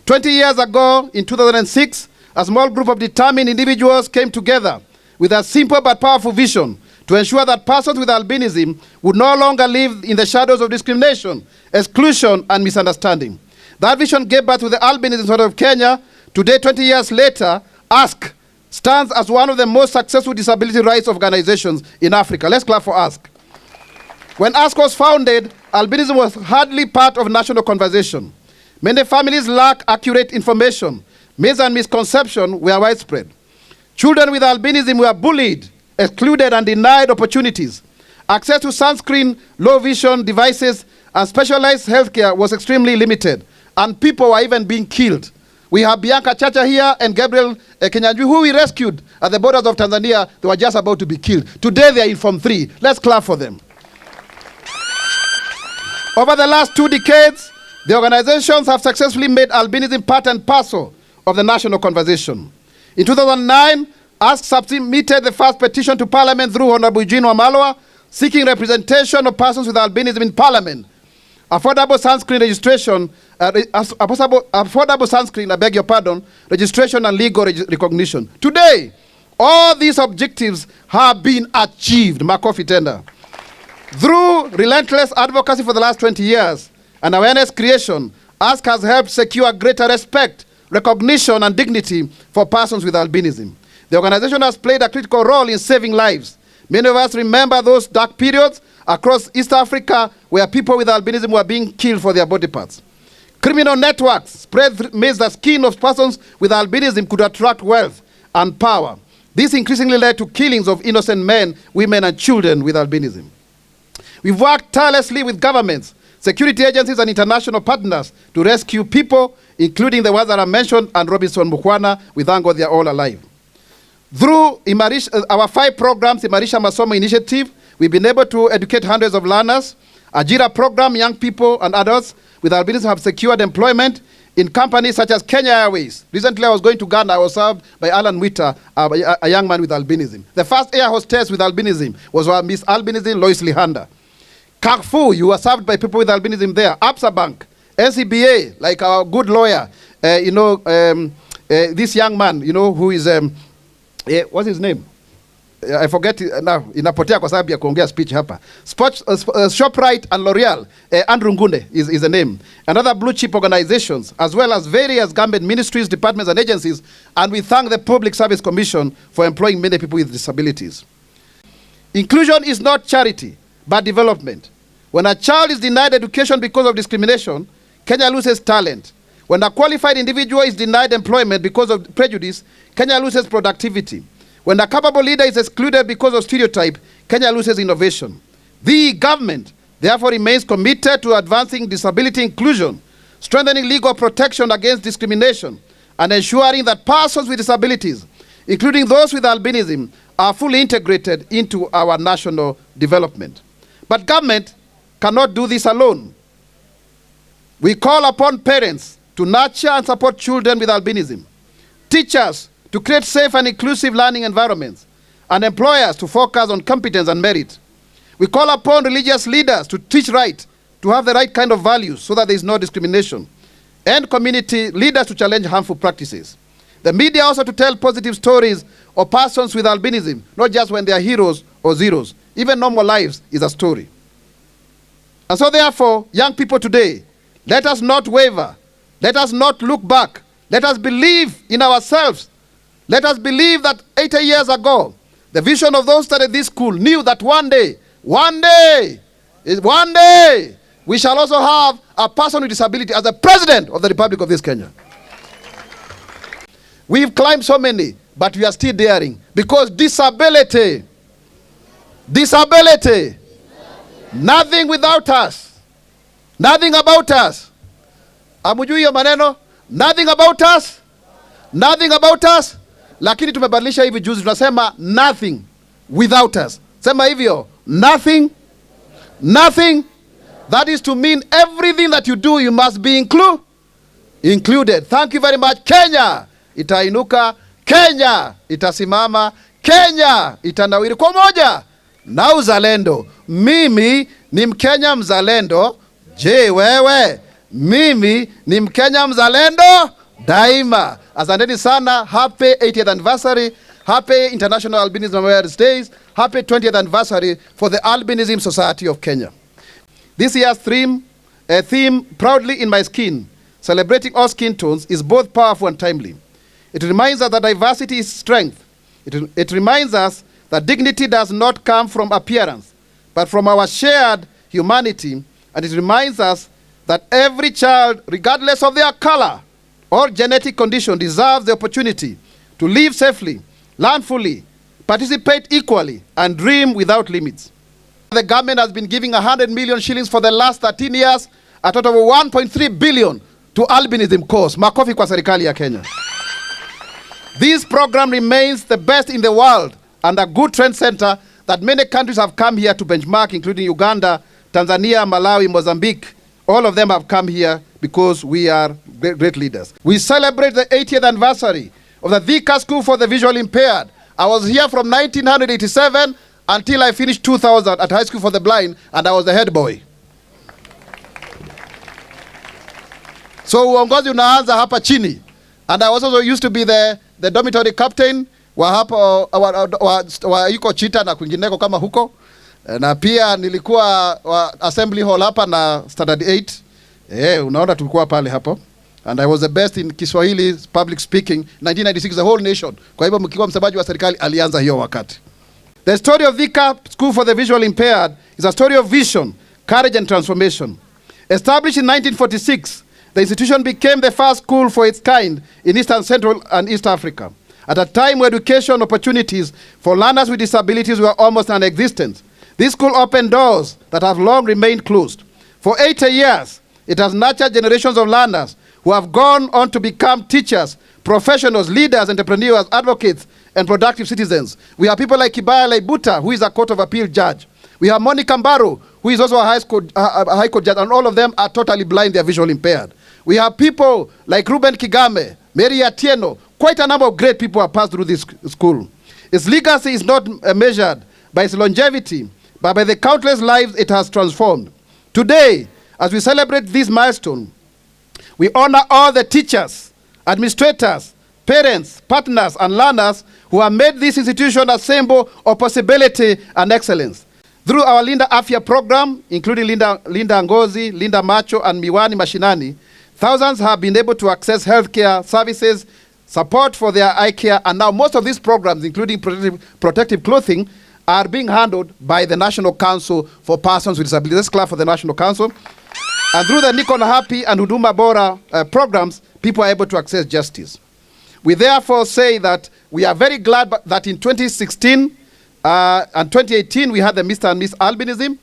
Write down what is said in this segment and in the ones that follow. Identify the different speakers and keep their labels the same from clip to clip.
Speaker 1: 20 years ago, in 2006, a small group of determined individuals came together with a simple but powerful vision to ensure that persons with albinism would no longer live in the shadows of discrimination, exclusion, and misunderstanding. That vision gave birth to the Albinism Society of Kenya. Today, 20 years later, ASK stands as one of the most successful disability rights organizations in Africa. Let's clap for ASK. When ASK was founded, albinism was hardly part of national conversation. Many families lack accurate information. Myths and misconceptions were widespread. Children with albinism were bullied, excluded, and denied opportunities. Access to sunscreen, low vision devices, and specialized healthcare was extremely limited, and people were even being killed. We have Bianca Chacha here and Gabriel Kenyanjui, who we rescued at the borders of Tanzania. They were just about to be killed. Today they are in Form 3. Let's clap for them. Over the last 2 decades, the organizations have successfully made albinism part and parcel of the national conversation. In 2009, ASK submitted the first petition to Parliament through Honorable Eugene Wamalwa, seeking representation of persons with albinism in Parliament. Affordable sunscreen registration, affordable sunscreen, I beg your pardon, registration and legal recognition. Today, all these objectives have been achieved. Makofi tender. Through relentless advocacy for the last 20 years and awareness creation, ASK has helped secure greater respect, recognition, and dignity for persons with albinism. The organization has played a critical role in saving lives. Many of us remember those dark periods across East Africa where people with albinism were being killed for their body parts. Criminal networks spread myths that skin of persons with albinism could attract wealth and power. This increasingly led to killings of innocent men, women, and children with albinism. We've worked tirelessly with governments, security agencies, and international partners to rescue people, including the ones that I mentioned, and Robinson Mwaura. We thank God they're all alive. Through our 5 programs, Imarisha Masomo Initiative, we've been able to educate hundreds of learners. Ajira program, young people and adults with albinism have secured employment in companies such as Kenya Airways. Recently, I was going to Ghana. I was served by Alan Witter, a young man with albinism. The first air hostess with albinism was Miss Albinism Lois Lihanda. Carrefour, you were served by people with albinism there. Absa Bank, NCBA, like our good lawyer, this young man, who is, what's his name? I forget now. Inapotea kwa sababu ya kuongea speech hapa. Shoprite and L'Oreal, Andrew Ngunde is the name. And other blue chip organizations, as well as various government ministries, departments, and agencies. And we thank the Public Service Commission for employing many people with disabilities. Inclusion is not charity, but development. When a child is denied education because of discrimination, Kenya loses talent. When a qualified individual is denied employment because of prejudice, Kenya loses productivity. When a capable leader is excluded because of stereotype, Kenya loses innovation. The government, therefore, remains committed to advancing disability inclusion, strengthening legal protection against discrimination, and ensuring that persons with disabilities, including those with albinism, are fully integrated into our national development. But government cannot do this alone. We call upon parents to nurture and support children with albinism, teachers to create safe and inclusive learning environments, and employers to focus on competence and merit. We call upon religious leaders to teach right, to have the right kind of values so that there is no discrimination, and community leaders to challenge harmful practices. The media also to tell positive stories of persons with albinism, not just when they are heroes or zeros. Even normal lives is a story. And so therefore, young people today, let us not waver. Let us not look back. Let us believe in ourselves. Let us believe that 80 years ago, the vision of those who started this school knew that one day, we shall also have a person with disability as the president of the Republic of this Kenya. We've climbed so many, but we are still daring because disability, nothing without us, nothing about us. Amujui hiyo maneno, nothing about us. Lakini tumebadilisha hivi juzi, tunasema nothing without us. Sema hivyo, nothing. That is to mean everything that you do, you must be included. Thank you very much. Kenya itainuka, Kenya itasimama, Kenya itanawiri kwa moja na uzalendo. Mimi ni Mkenya mzalendo. Je, wewe Mimi ni Mkenya mzalendo daima. Asanteni sana. Happy 80th anniversary. Happy International Albinism Awareness Days. Happy 20th anniversary for the Albinism Society of Kenya. This year's theme, Proudly in My Skin, celebrating all skin tones, is both powerful and timely. It reminds us that diversity is strength. It reminds us that dignity does not come from appearance, but from our shared humanity. And it reminds us that every child, regardless of their color or genetic condition, deserves the opportunity to live safely, learn fully, participate equally, and dream without limits. The government has been giving 100 million shillings for the last 13 years, a total of 1.3 billion to albinism cause. Makofi kwa serikali ya Kenya. This program remains the best in the world and a good trend center that many countries have come here to benchmark, including Uganda, Tanzania, Malawi, Mozambique. All of them have come here because we are great leaders. We celebrate the 80th anniversary of the Thika School for the Visually Impaired. I was here from 1987 until I finished 2000 at High School for the Blind, and I was the head boy. So uongozi unaanza hapa chini. And I also used to be the dormitory captain wa hapa wa yuko Chita na kwingineko kama huko. Na pia nilikuwa assembly hall hapa na standard 8. Unaona tulikuwa pale hapo. And I was the best in Kiswahili public speaking 1996, the whole nation. Kwa hivyo mkiwa msemaji wa serikali alianza hiyo wakati. The story of Thika School for the Visually Impaired is a story of vision, courage and transformation. Established in 1946, the institution became the first school for its kind in Eastern, Central and East Africa, at a time where education opportunities for learners with disabilities were almost non-existent. This school opened doors that have long remained closed. For 80 years, it has nurtured generations of learners who have gone on to become teachers, professionals, leaders, entrepreneurs, advocates, and productive citizens. We have people like Kibaya Laibuta, who is a Court of Appeal judge. We have Monica Mbaro, who is also a high court judge, and all of them are totally blind, they are visually impaired. We have people like Ruben Kigame, Mary Atieno, quite a number of great people have passed through this school. Its legacy is not measured by its longevity, but by the countless lives it has transformed. Today, as we celebrate this milestone, we honor all the teachers, administrators, parents, partners, and learners who have made this institution a symbol of possibility and excellence. Through our Linda Afya program, including Linda Ngozi, Linda Macho, and Miwani Mashinani, thousands have been able to access healthcare services, support for their eye care, and now most of these programs, including protective clothing, are being handled by the National Council for Persons with Disabilities. Let's clap for the National Council. And through the Nikon Happy and Huduma Bora programs, people are able to access justice. We therefore say that we are very glad that in 2016 and 2018 we had the Mr. and Miss Albinism,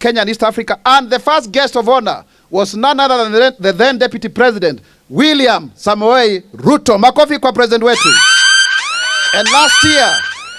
Speaker 1: Kenya and East Africa, and the first guest of honor was none other than the then Deputy President, William Samoei Ruto. Makofi kwa President wetu. And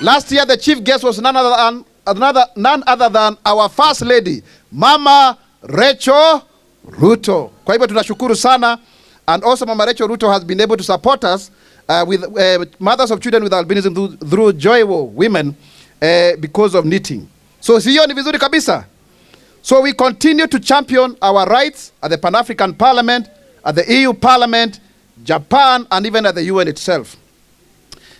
Speaker 1: last year the chief guest was none other than our First Lady, Mama Rachel Ruto. Kwa hivyo tunashukuru sana. And also Mama Rachel Ruto has been able to support us with mothers of children with albinism through Joywo Women because of knitting. So siyo ni vizuri kabisa. So we continue to champion our rights at the Pan-African Parliament, at the EU Parliament, Japan, and even at the UN itself.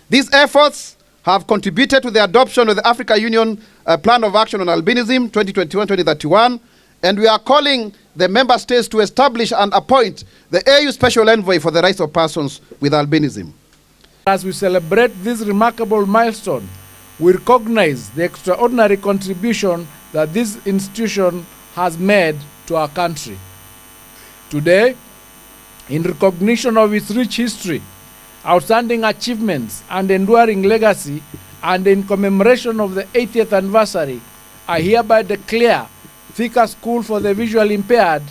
Speaker 1: These efforts have contributed to the adoption of the Africa Union Plan of Action on Albinism 2021-2031, and we are calling the member states to establish and appoint the AU Special Envoy for the rights of persons with albinism.
Speaker 2: As we celebrate this remarkable milestone, we recognize the extraordinary contribution that this institution has made to our country. Today, in recognition of its rich history, outstanding achievements, and enduring legacy, and in commemoration of the 80th anniversary, I hereby declare Thika School for the Visually Impaired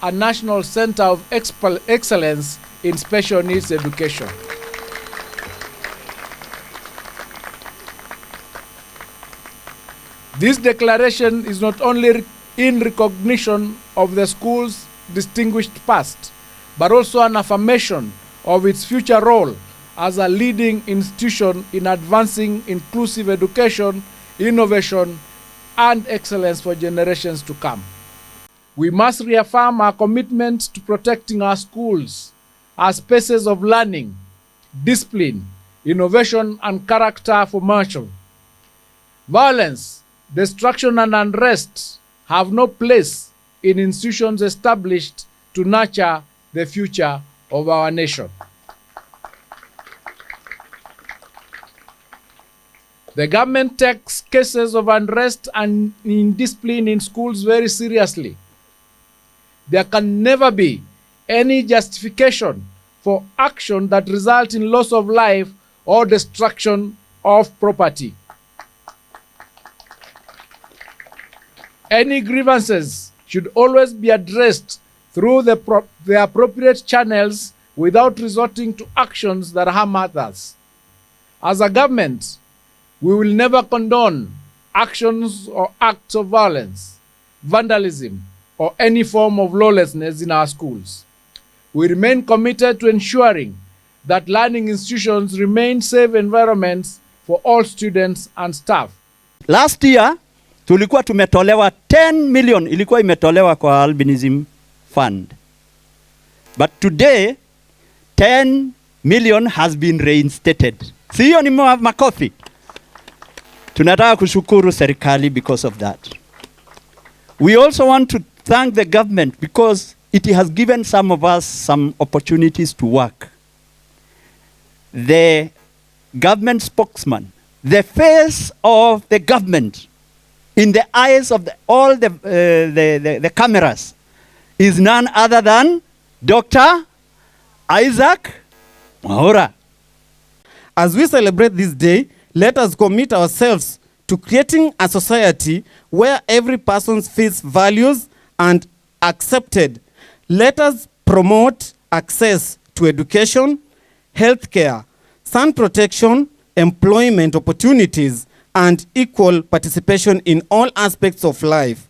Speaker 2: a National Center of Excellence in Special Needs Education. This declaration is not only in recognition of the school's distinguished past, but also an affirmation of its future role as a leading institution in advancing inclusive education, innovation, and excellence for generations to come. we must reaffirm our commitment to protecting our schools as spaces of learning, discipline, innovation, and character formation. Violence, destruction, and unrest have no place in institutions established to nurture the future of our nation. The government takes cases of unrest and indiscipline in schools very seriously. There can never be any justification for action that results in loss of life or destruction of property. Any grievances should always be addressed through the appropriate channels without resorting to actions that harm others. As a government, we will never condone actions or acts of violence, vandalism, or any form of lawlessness in our schools. We remain committed to ensuring that learning institutions remain safe environments for all students and staff.
Speaker 3: Last year, tulikuwa tumetolewa 10 million ilikuwa imetolewa kwa albinism fund. But today, 10 million has been reinstated. Siyo ni makofi. Tunataka kushukuru serikali because of that. We also want to thank the government because it has given some of us some opportunities to work. The government spokesman, the face of the government in the eyes of all the cameras is none other than Dr. Isaac Mwaura.
Speaker 4: As we celebrate this day, let us commit ourselves to creating a society where every person feels valued and accepted. Let us promote access to education, healthcare, sun protection, employment opportunities, and equal participation in all aspects of life.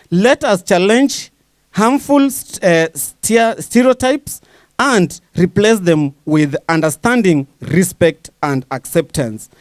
Speaker 4: Let us challenge harmful stereotypes and replace them with understanding, respect, and acceptance.